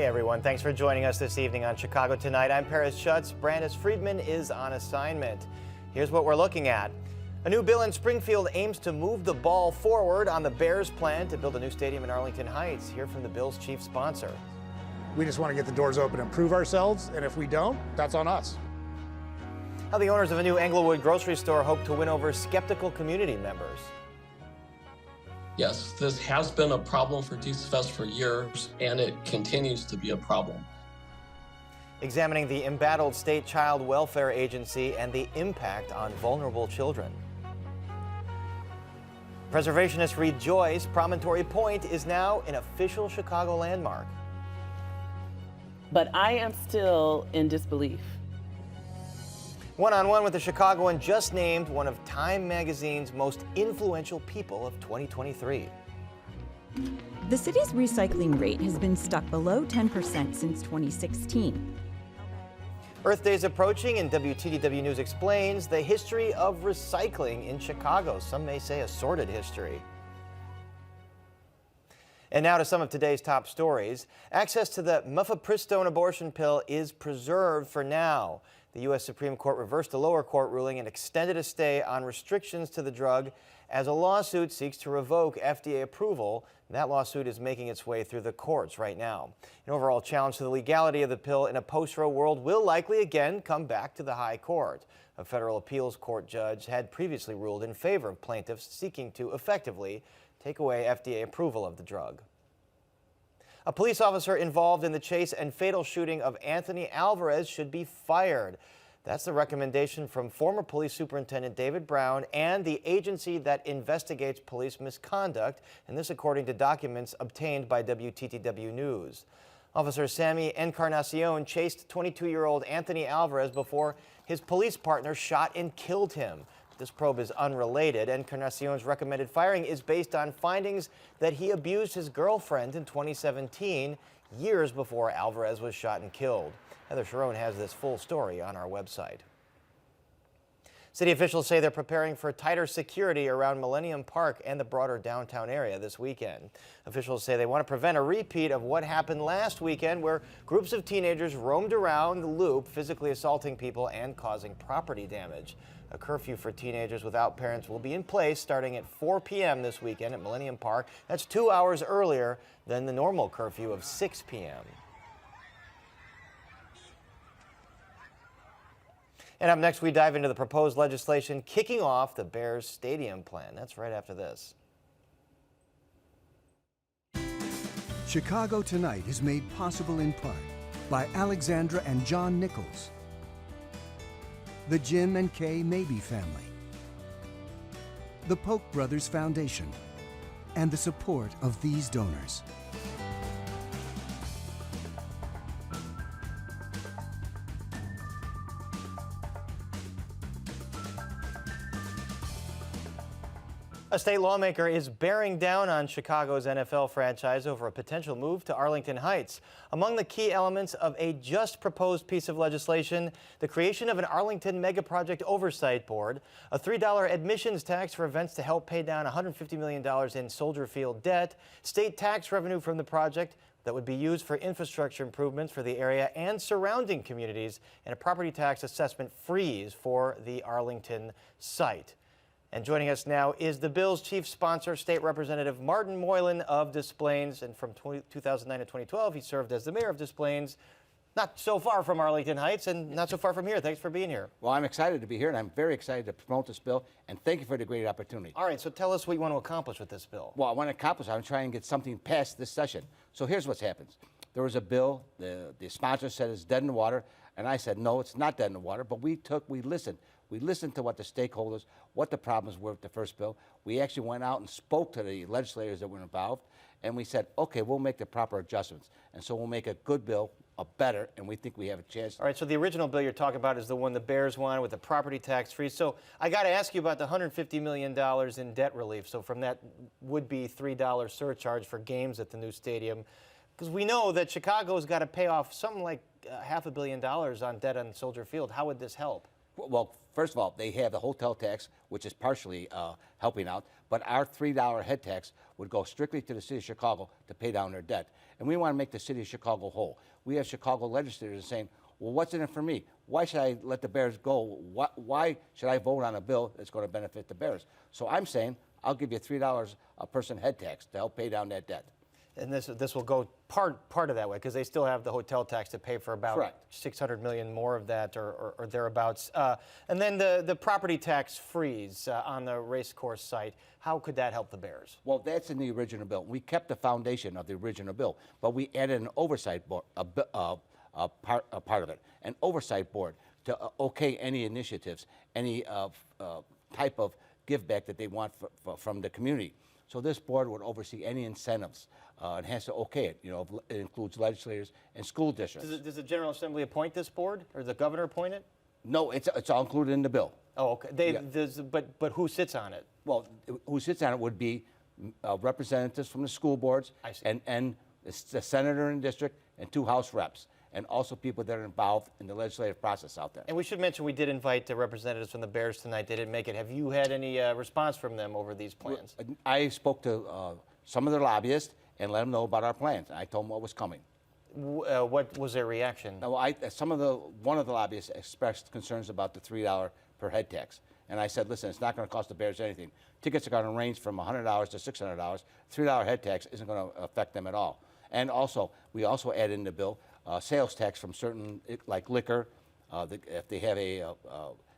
Hey everyone, thanks for joining us this evening on Chicago Tonight. I'm Paris Schutz. Brandis Friedman is on assignment. Here's what we're looking at. A new bill in Springfield aims to move the ball forward on the Bears' plan to build a new stadium in Arlington Heights. Hear from the bill's chief sponsor. We just want to get the doors open and prove ourselves, and if we don't, that's on us. How the owners of a new Englewood grocery store hope to win over skeptical community members. Yes, this has been a problem for D's Fest for years, and it continues to be a problem. Examining the embattled state child welfare agency and the impact on vulnerable children. Preservationists rejoice Promontory Point is now an official Chicago landmark. But I am still in disbelief. One-on-one with the Chicagoan just named one of Time magazine's most influential people of 2023. The city's recycling rate has been stuck below 10% since 2016. Earth Day is approaching, and WTTW News explains the history of recycling in Chicago. Some may say a sordid history. And now to some of today's top stories. Access to the mifepristone abortion pill is preserved for now. The U.S. Supreme Court reversed a lower court ruling and extended a stay on restrictions to the drug as a lawsuit seeks to revoke FDA approval. That lawsuit is making its way through the courts right now. An overall challenge to the legality of the pill in a post-Roe world will likely again come back to the High Court. A federal appeals court judge had previously ruled in favor of plaintiffs seeking to effectively take away FDA approval of the drug. A police officer involved in the chase and fatal shooting of Anthony Alvarez should be fired. That's the recommendation from former police superintendent David Brown and the agency that investigates police misconduct, and this according to documents obtained by WTTW News. Officer Sammy Encarnacion chased 22-year-old Anthony Alvarez before his police partner shot and killed him. This probe is unrelated. Encarnacion's recommended firing is based on findings that he abused his girlfriend in 2017, years before Alvarez was shot and killed. Heather Sharon has this full story on our website. City officials say they're preparing for tighter security around Millennium Park and the broader downtown area this weekend. Officials say they want to prevent a repeat of what happened last weekend, where groups of teenagers roamed around the loop, physically assaulting people and causing property damage. A curfew for teenagers without parents will be in place starting at 4 p.m. this weekend at Millennium Park. That's 2 hours earlier than the normal curfew of 6 p.m. And up next, we dive into the proposed legislation kicking off the Bears stadium plan. That's right after this. Chicago Tonight is made possible in part by Alexandra and John Nichols, the Jim and Kay Mabey family, the Polk Brothers Foundation, and the support of these donors. A state lawmaker is bearing down on Chicago's NFL franchise over a potential move to Arlington Heights. Among the key elements of a just proposed piece of legislation, the creation of an Arlington Megaproject Oversight Board, a $3 admissions tax for events to help pay down $150 million in Soldier Field debt, state tax revenue from the project that would be used for infrastructure improvements for the area and surrounding communities, and a property tax assessment freeze for the Arlington site. And joining us now is the bill's chief sponsor, State Representative Martin Moylan of Des Plaines. And from 2009 to 2012, he served as the mayor of Des Plaines, not so far from Arlington Heights and not so far from here. Thanks for being here. Well, I'm excited to be here, and I'm very excited to promote this bill, and thank you for the great opportunity. All right, so tell us what you want to accomplish with this bill. Well, I want to accomplish, I'm trying to get something passed this session. So here's what's happened. There was a bill, the sponsor said it's dead in the water, and I said, no, it's not dead in the water, but we listened. We listened to what the stakeholders, what the problems were with the first bill. We actually went out and spoke to the legislators that were involved, and we said, okay, we'll make the proper adjustments. And so we'll make a good bill, a better, and we think we have a chance. All right, so the original bill you're talking about is the one the Bears wanted with the property tax freeze. So I got to ask you about the $150 million in debt relief. So from that would-be $3 surcharge for games at the new stadium, because we know that Chicago's got to pay off something like $500 million on debt on Soldier Field. How would this help? Well, first of all, they have the hotel tax, which is partially helping out, but our $3 head tax would go strictly to the city of Chicago to pay down their debt. And we want to make the city of Chicago whole. We have Chicago legislators saying, well, what's in it for me? Why should I let the Bears go? Why should I vote on a bill that's going to benefit the Bears? So I'm saying I'll give you $3 a person head tax to help pay down that debt. And this will go part of that way, because they still have the hotel tax to pay for about Correct. 600 million more of that, or thereabouts. And then the property tax freeze on the race course site. How could that help the Bears? Well, that's in the original bill. We kept the foundation of the original bill, but we added an oversight board, a part of it, an oversight board to okay any initiatives, any type of give back that they want from the community. So this board would oversee any incentives and has to okay it. You know, it includes legislators and school districts. Does the General Assembly appoint this board, or the governor appoint it? No, it's all included in the bill. Oh, okay. But who sits on it? Well, who sits on it would be representatives from the school boards I see. and the senator in the district and 2 House reps, and also people that are involved in the legislative process out there. And we should mention we did invite the representatives from the Bears tonight. They didn't make it. Have you had any response from them over these plans? I spoke to some of their lobbyists and let them know about our plans. I told them what was coming. What was their reaction? Now, one of the lobbyists expressed concerns about the $3 per head tax. And I said, listen, it's not going to cost the Bears anything. Tickets are going to range from $100 to $600. $3 head tax isn't going to affect them at all. And also, we also added in the bill sales tax from certain, like liquor. If they have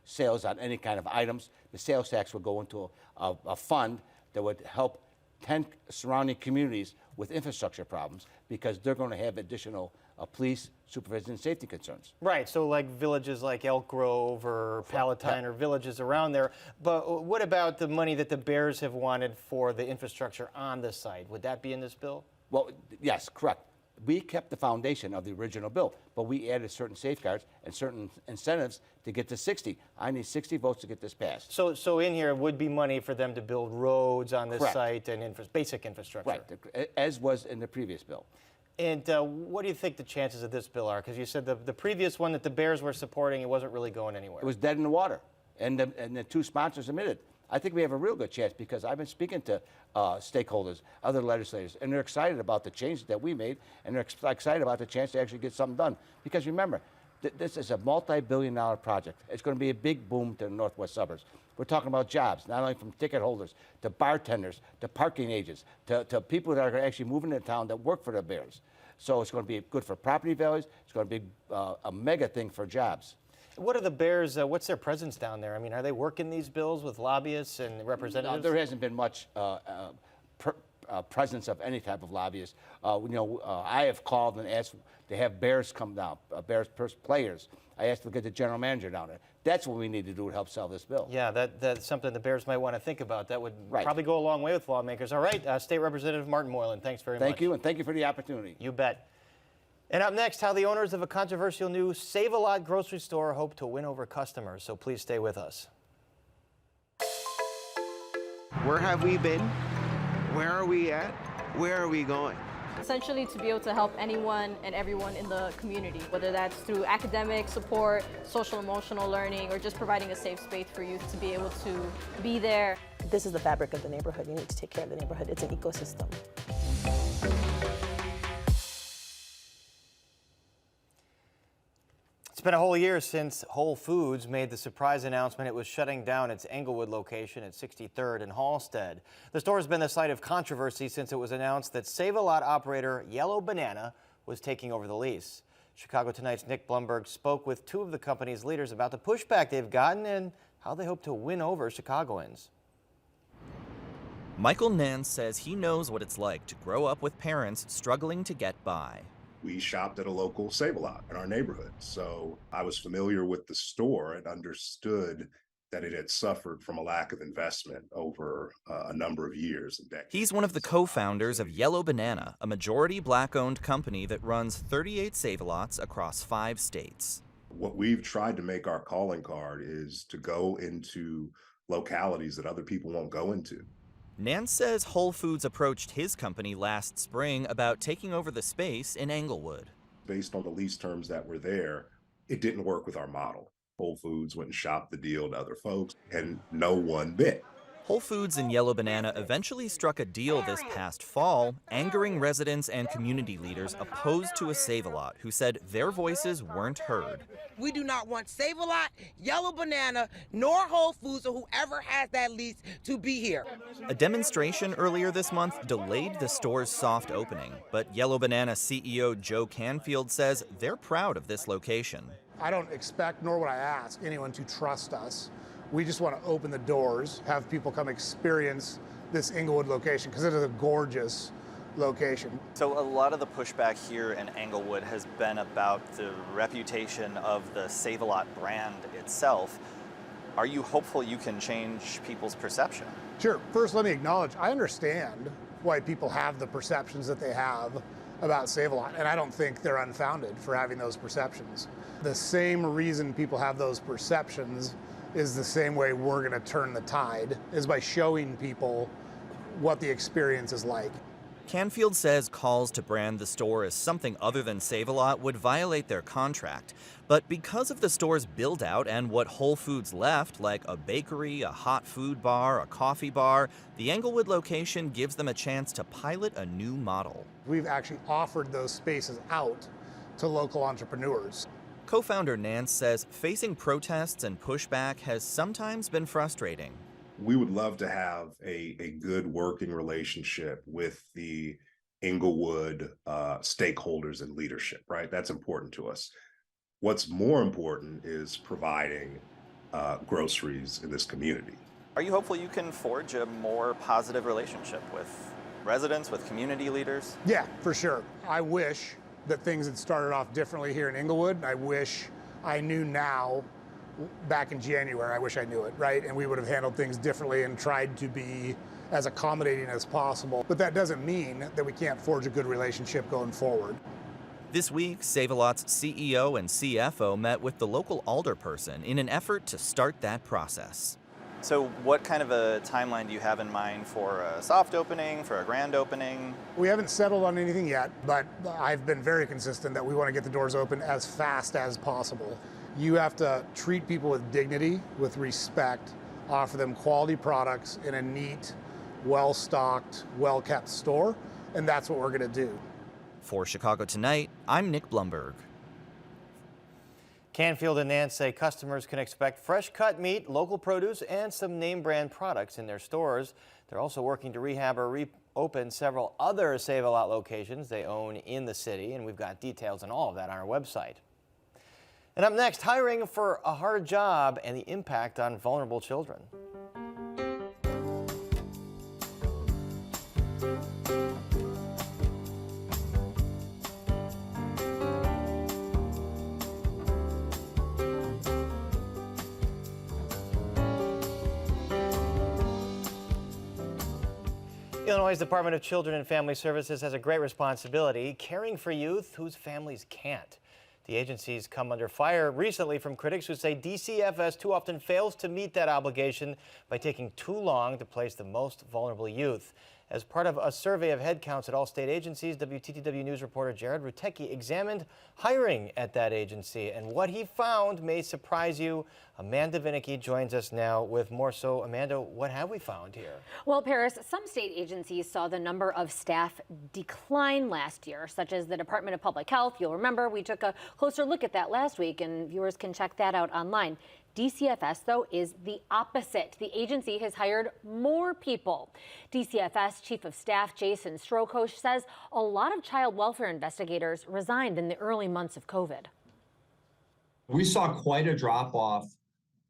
sales on any kind of items, the sales tax would go into a fund that would help 10 surrounding communities with infrastructure problems, because they're going to have additional police, supervision, and safety concerns. Right, so like villages like Elk Grove or Palatine or villages around there. But what about the money that the Bears have wanted for the infrastructure on the site? Would that be in this bill? Well, yes, correct. We kept the foundation of the original bill, but we added certain safeguards and certain incentives to get to 60. I need 60 votes to get this passed. So in here would be money for them to build roads on this Correct. site and basic infrastructure. Right, as was in the previous bill. And what do you think the chances of this bill are? Because you said the previous one that the Bears were supporting, it wasn't really going anywhere. It was dead in the water, and the 2 sponsors admitted. I think we have a real good chance, because I've been speaking to stakeholders, other legislators, and they're excited about the changes that we made, and they're excited about the chance to actually get something done. Because remember, this is a multi-billion-dollar project. It's going to be a big boom to the northwest suburbs. We're talking about jobs, not only from ticket holders to bartenders to parking agents to people that are actually moving into town that work for the Bears. So it's going to be good for property values. It's going to be a mega thing for jobs. What are the Bears, what's their presence down there? I mean, are they working these bills with lobbyists and representatives? No, there hasn't been much presence of any type of lobbyist. I have called and asked to have Bears come down, Bears players. I asked to get the general manager down there. That's what we need to do to help sell this bill. Yeah, that's something the Bears might want to think about. That would Right. probably go a long way with lawmakers. All right, State Representative Martin Moylan, thanks very much. Thank you, and thank you for the opportunity. You bet. And up next, how the owners of a controversial new Save-A-Lot grocery store hope to win over customers. So please stay with us. Where have we been? Where are we at? Where are we going? Essentially to be able to help anyone and everyone in the community, whether that's through academic support, social emotional learning, or just providing a safe space for youth to be able to be there. This is the fabric of the neighborhood. You need to take care of the neighborhood. It's an ecosystem. It's been a whole year since Whole Foods made the surprise announcement it was shutting down its Englewood location at 63rd and Halsted. The store has been the site of controversy since it was announced that Save-A-Lot operator Yellow Banana was taking over the lease. Chicago Tonight's Nick Blumberg spoke with 2 of the company's leaders about the pushback they've gotten and how they hope to win over Chicagoans. Michael Nance says he knows what it's like to grow up with parents struggling to get by. We shopped at a local Save-A-Lot in our neighborhood, so I was familiar with the store and understood that it had suffered from a lack of investment over a number of years and decades. He's one of the co-founders of Yellow Banana, a majority black-owned company that runs 38 Save-A-Lots across 5 states. What we've tried to make our calling card is to go into localities that other people won't go into. Nance says Whole Foods approached his company last spring about taking over the space in Englewood. Based on the lease terms that were there, it didn't work with our model. Whole Foods went and shopped the deal to other folks, and no one bit. Whole Foods and Yellow Banana eventually struck a deal this past fall, angering residents and community leaders opposed to a Save-A-Lot who said their voices weren't heard. We do not want Save-A-Lot, Yellow Banana, nor Whole Foods or whoever has that lease to be here. A demonstration earlier this month delayed the store's soft opening, but Yellow Banana CEO Joe Canfield says they're proud of this location. I don't expect, nor would I ask, anyone to trust us. We just want to open the doors, have people come experience this Englewood location, because it is a gorgeous location. So a lot of the pushback here in Englewood has been about the reputation of the Save-A-Lot brand itself. Are you hopeful you can change people's perception? Sure. First, let me acknowledge, I understand why people have the perceptions that they have about Save-A-Lot, and I don't think they're unfounded for having those perceptions. The same reason people have those perceptions is the same way we're going to turn the tide, is by showing people what the experience is like. Canfield says calls to brand the store as something other than Save-A-Lot would violate their contract. But because of the store's build-out and what Whole Foods left, like a bakery, a hot food bar, a coffee bar, the Englewood location gives them a chance to pilot a new model. We've actually offered those spaces out to local entrepreneurs. Co-founder Nance says facing protests and pushback has sometimes been frustrating. We would love to have a good working relationship with the Englewood stakeholders and leadership, right? That's important to us. What's more important is providing groceries in this community. Are you hopeful you can forge a more positive relationship with residents, with community leaders? Yeah, for sure. I wish that things had started off differently here in Englewood. I wish I knew now, back in January, I wish I knew it, right? And we would have handled things differently and tried to be as accommodating as possible. But that doesn't mean that we can't forge a good relationship going forward. This week, Save-A-Lot's CEO and CFO met with the local alderperson in an effort to start that process. So what kind of a timeline do you have in mind for a soft opening, for a grand opening? We haven't settled on anything yet, but I've been very consistent that we want to get the doors open as fast as possible. You have to treat people with dignity, with respect, offer them quality products in a neat, well-stocked, well-kept store, and that's what we're going to do. For Chicago Tonight, I'm Nick Blumberg. Canfield and Nance say customers can expect fresh cut meat, local produce, and some name brand products in their stores. They're also working to rehab or reopen several other Save-A-Lot locations they own in the city, and we've got details on all of that on our website. And up next, hiring for a hard job and the impact on vulnerable children. Illinois' Department of Children and Family Services has a great responsibility caring for youth whose families can't. The agency's come under fire recently from critics who say DCFS too often fails to meet that obligation by taking too long to place the most vulnerable youth. As part of a survey of headcounts at all state agencies, WTTW News reporter Jared Rutecki examined hiring at that agency, and what he found may surprise you. Amanda Vinicki joins us now with more. So, Amanda, what have we found here? Well, Paris, some state agencies saw the number of staff decline last year, such as the Department of Public Health. You'll remember we took a closer look at that last week, and viewers can check that out online. DCFS, though, is the opposite. The agency has hired more people. DCFS Chief of Staff Jason Strokosh says a lot of child welfare investigators resigned in the early months of COVID. We saw quite a drop-off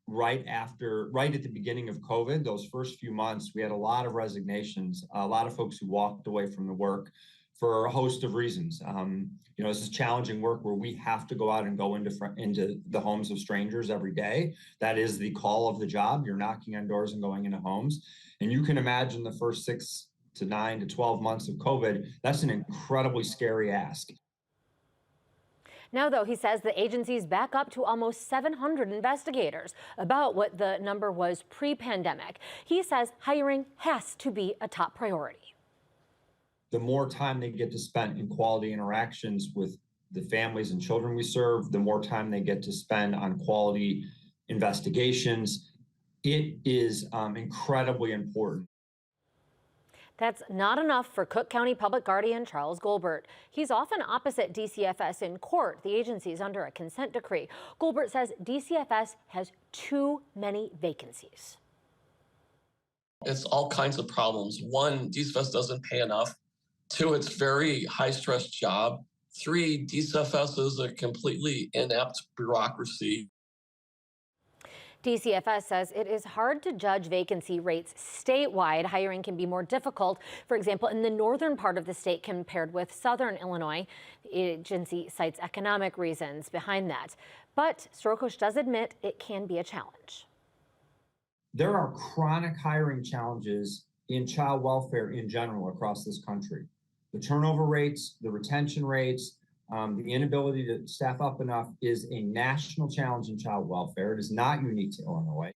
right at the beginning of COVID. Those first few months, we had a lot of resignations, a lot of folks who walked away from the work for a host of reasons. This is challenging work where we have to go out and go into the homes of strangers every day. That is the call of the job. You're knocking on doors and going into homes. And you can imagine the first 6 to 9 to 12 months of COVID, that's an incredibly scary ask. Now, though, he says the agency's back up to almost 700 investigators, about what the number was pre-pandemic. He says hiring has to be a top priority. The more time they get to spend in quality interactions with the families and children we serve, the more time they get to spend on quality investigations, It is incredibly important. That's not enough for Cook County Public Guardian Charles Goldberg. He's often opposite DCFS in court. The agency is under a consent decree. Goldberg says DCFS has too many vacancies. It's all kinds of problems. One, DCFS doesn't pay enough. Two, it's very high-stress job. Three, DCFS is a completely inept bureaucracy. DCFS says it is hard to judge vacancy rates statewide. Hiring can be more difficult, for example, in the northern part of the state compared with southern Illinois. The agency cites economic reasons behind that. But Sorokosh does admit it can be a challenge. There are chronic hiring challenges in child welfare in general across this country. The turnover rates, the retention rates, the inability to staff up enough is a national challenge in child welfare. It is not unique to Illinois.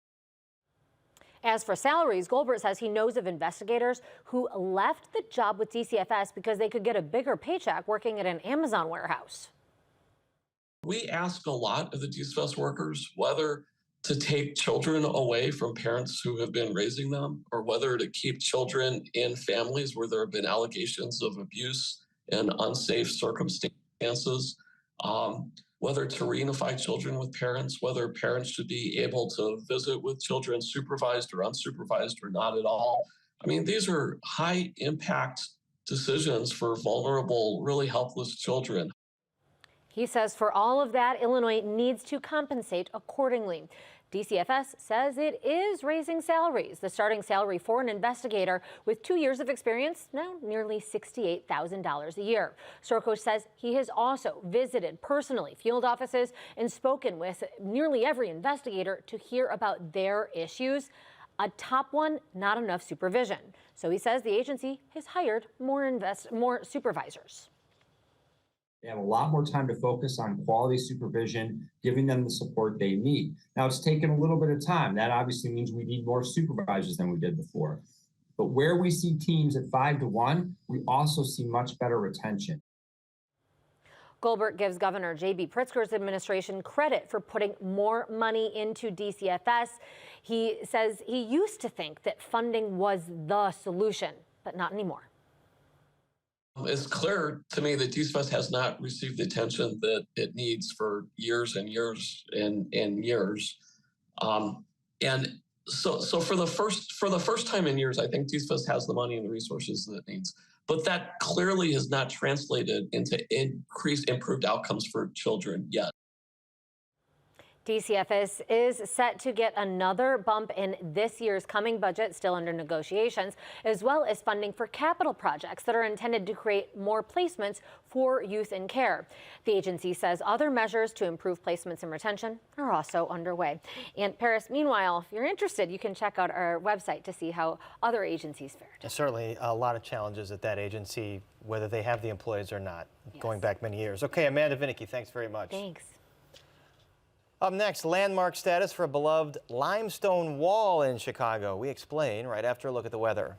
As for salaries, Goldberg says he knows of investigators who left the job with DCFS because they could get a bigger paycheck working at an Amazon warehouse. We ask a lot of the DCFS workers whether to take children away from parents who have been raising them, or whether to keep children in families where there have been allegations of abuse and unsafe circumstances, whether to reunify children with parents, whether parents should be able to visit with children supervised or unsupervised or not at all. I mean, these are high impact decisions for vulnerable, really helpless children. He says for all of that, Illinois needs to compensate accordingly. DCFS says it is raising salaries. The starting salary for an investigator with 2 years of experience, now nearly $68,000 a year. Sorokosh says he has also visited personally field offices and spoken with nearly every investigator to hear about their issues. A top one, not enough supervision. So he says the agency has hired more supervisors. They have a lot more time to focus on quality supervision, giving them the support they need. Now, it's taken a little bit of time. That obviously means we need more supervisors than we did before. But where we see teams at 5-1, we also see much better retention. Goldberg gives Governor J.B. Pritzker's administration credit for putting more money into DCFS. He says he used to think that funding was the solution, but not anymore. It's clear to me that DCFS has not received the attention that it needs for years and years and years. And so for the first time in years, I think DCFS has the money and the resources that it needs. But that clearly has not translated into improved outcomes for children yet. DCFS is set to get another bump in this year's coming budget, still under negotiations, as well as funding for capital projects that are intended to create more placements for youth in care. The agency says other measures to improve placements and retention are also underway. And Paris, meanwhile, if you're interested, you can check out our website to see how other agencies fared. There's certainly a lot of challenges at that agency, whether they have the employees or not, going back many years. Okay, Amanda Vinicky, thanks very much. Thanks. Up next, landmark status for a beloved limestone wall in Chicago. We explain right after a look at the weather.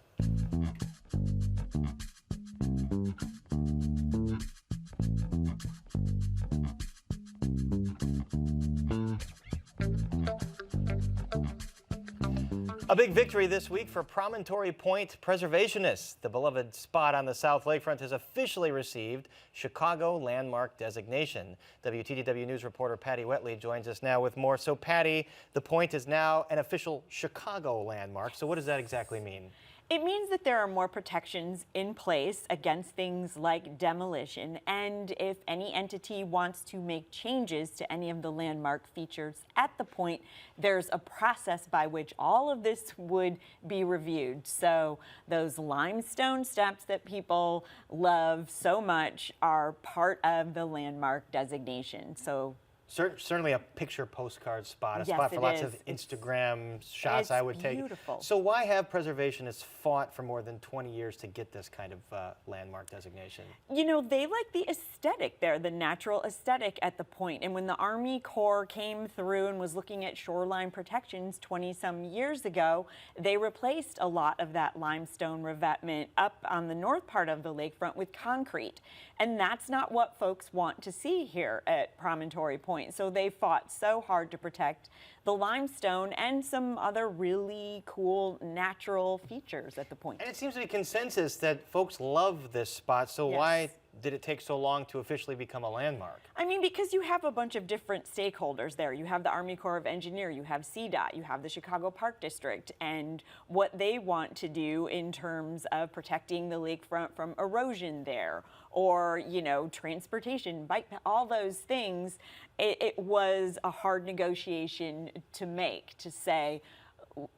A big victory this week for Promontory Point preservationists. The beloved spot on the South Lakefront has officially received Chicago Landmark designation. WTTW News reporter Patty Wetley joins us now with more. So Patty, the point is now an official Chicago landmark. So what does that exactly mean? It means that there are more protections in place against things like demolition, and if any entity wants to make changes to any of the landmark features at the point, there's a process by which all of this would be reviewed. So those limestone steps that people love so much are part of the landmark designation. So certainly a picture postcard spot, a yes, spot for lots is. of Instagram shots, I would take. Beautiful. So why have preservationists fought for more than 20 years to get this kind of landmark designation? You know, they like the aesthetic there, the natural aesthetic at the point. And when the Army Corps came through and was looking at shoreline protections 20-some years ago, they replaced a lot of that limestone revetment up on the north part of the lakefront with concrete. And that's not what folks want to see here at Promontory Point. point. So they fought so hard to protect the limestone and some other really cool natural features at the point. And it seems to be consensus that folks love this spot, so why did it take so long to officially become a landmark? I mean, because you have a bunch of different stakeholders there. You have the Army Corps of Engineers, you have CDOT, you have the Chicago Park District, and what they want to do in terms of protecting the lakefront from erosion there, or, you know, transportation, bike, all those things. It was a hard negotiation to make, to say,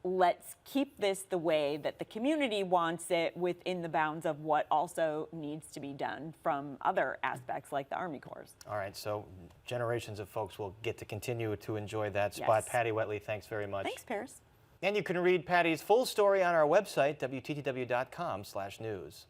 let's keep this the way that the community wants it within the bounds of what also needs to be done from other aspects like the Army Corps. All right, so generations of folks will get to continue to enjoy that spot. Yes. Patty Wetley, thanks very much. Thanks, Paris. And you can read Patty's full story on our website, WTTW.com/news.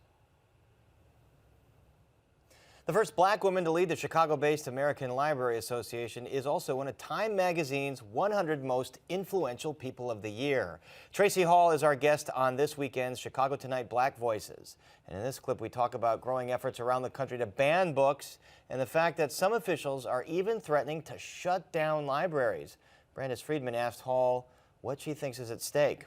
The first black woman to lead the Chicago-based American Library Association is also one of Time Magazine's 100 most influential people of the year. Tracy Hall is our guest on this weekend's Chicago Tonight Black Voices. And in this clip, we talk about growing efforts around the country to ban books and the fact that some officials are even threatening to shut down libraries. Brandis Friedman asked Hall what she thinks is at stake.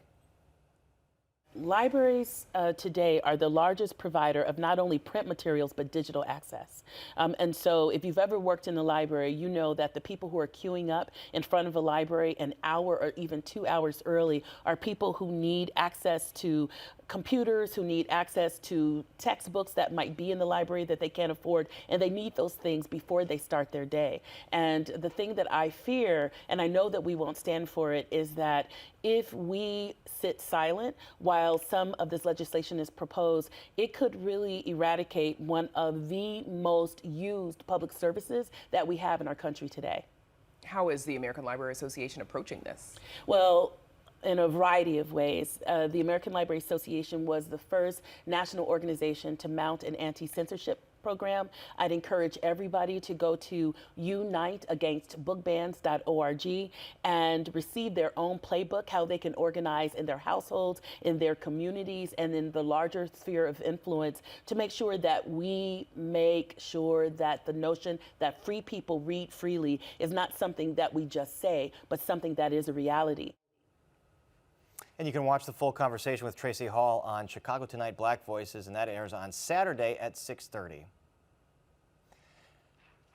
Libraries today are the largest provider of not only print materials but digital access. And so if you've ever worked in the library, you know that the people who are queuing up in front of a library an hour or even 2 hours early are people who need access to computers, who need access to textbooks that might be in the library that they can't afford, and they need those things before they start their day. And the thing that I fear, and I know that we won't stand for it, is that if we sit silent while some of this legislation is proposed, it could really eradicate one of the most used public services that we have in our country today. How is the American Library Association approaching this? Well, in a variety of ways. The American Library Association was the first national organization to mount an anti-censorship program. I'd encourage everybody to go to uniteagainstbookbans.org and receive their own playbook, how they can organize in their households, in their communities, and in the larger sphere of influence to make sure that we make sure that the notion that free people read freely is not something that we just say, but something that is a reality. And you can watch the full conversation with Tracy Hall on Chicago Tonight Black Voices, and that airs on Saturday at 6:30.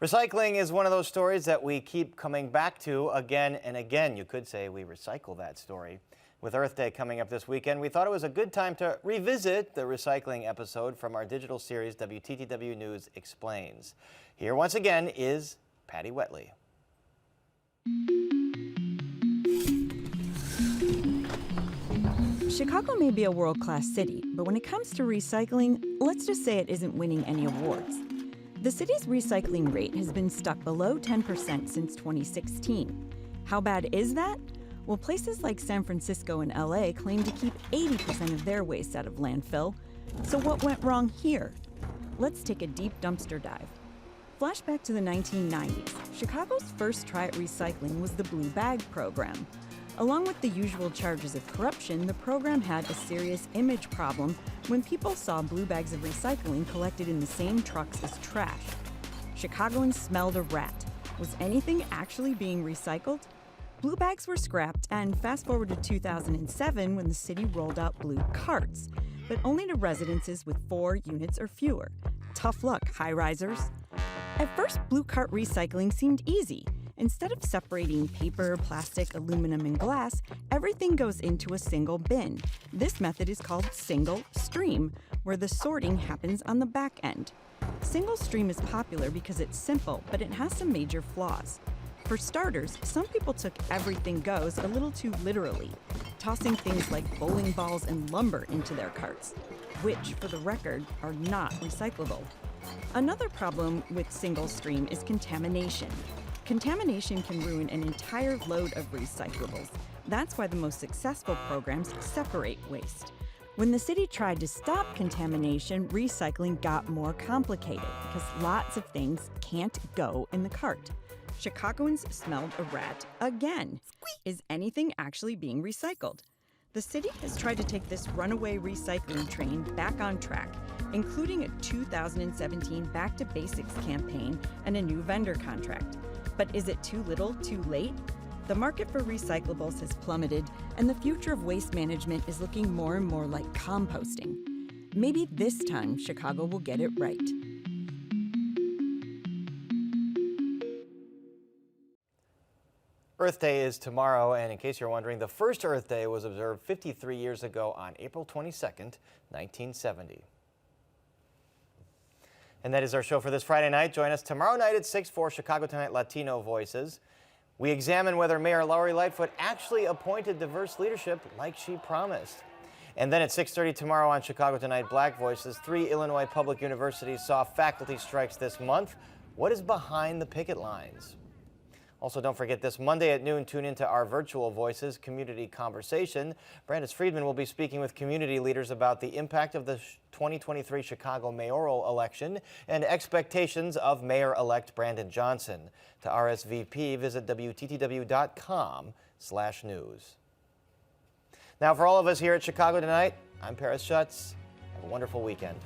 Recycling is one of those stories that we keep coming back to again and again. You could say we recycle that story. With Earth Day coming up this weekend, we thought it was a good time to revisit the recycling episode from our digital series, WTTW News Explains. Here once again is Patty Wetley. Chicago may be a world-class city, but when it comes to recycling, let's just say it isn't winning any awards. The city's recycling rate has been stuck below 10% since 2016. How bad is that? Well, places like San Francisco and LA claim to keep 80% of their waste out of landfill. So what went wrong here? Let's take a deep dumpster dive. Flashback to the 1990s. Chicago's first try at recycling was the Blue Bag program. Along with the usual charges of corruption, the program had a serious image problem when people saw blue bags of recycling collected in the same trucks as trash. Chicagoans smelled a rat. Was anything actually being recycled? Blue bags were scrapped, and fast forward to 2007 when the city rolled out blue carts, but only to residences with 4 units or fewer. Tough luck, high-risers. At first, blue cart recycling seemed easy. Instead of separating paper, plastic, aluminum, and glass, everything goes into a single bin. This method is called single stream, where the sorting happens on the back end. Single stream is popular because it's simple, but it has some major flaws. For starters, some people took everything goes a little too literally, tossing things like bowling balls and lumber into their carts, which, for the record, are not recyclable. Another problem with single stream is contamination. Contamination can ruin an entire load of recyclables. That's why the most successful programs separate waste. When the city tried to stop contamination, recycling got more complicated because lots of things can't go in the cart. Chicagoans smelled a rat again. Is anything actually being recycled? The city has tried to take this runaway recycling train back on track, including a 2017 Back to Basics campaign and a new vendor contract. But is it too little, too late? The market for recyclables has plummeted, and the future of waste management is looking more and more like composting. Maybe this time Chicago will get it right. Earth Day is tomorrow, and in case you're wondering, the first Earth Day was observed 53 years ago on April 22nd, 1970. And that is our show for this Friday night. Join us tomorrow night at 6 for Chicago Tonight Latino Voices. We examine whether Mayor Lori Lightfoot actually appointed diverse leadership like she promised. And then at 6:30 tomorrow on Chicago Tonight Black Voices, 3 Illinois public universities saw faculty strikes this month. What is behind the picket lines? Also, don't forget this Monday at noon, tune into our Virtual Voices Community Conversation. Brandis Friedman will be speaking with community leaders about the impact of the 2023 Chicago mayoral election and expectations of Mayor-elect Brandon Johnson. To RSVP, visit WTTW.com/news. Now, for all of us here at Chicago Tonight, I'm Paris Schutz. Have a wonderful weekend.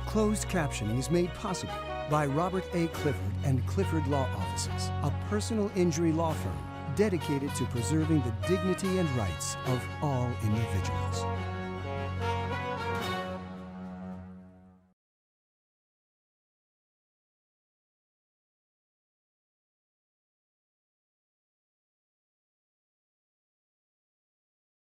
Closed captioning is made possible by Robert A. Clifford and Clifford Law Offices, a personal injury law firm dedicated to preserving the dignity and rights of all individuals.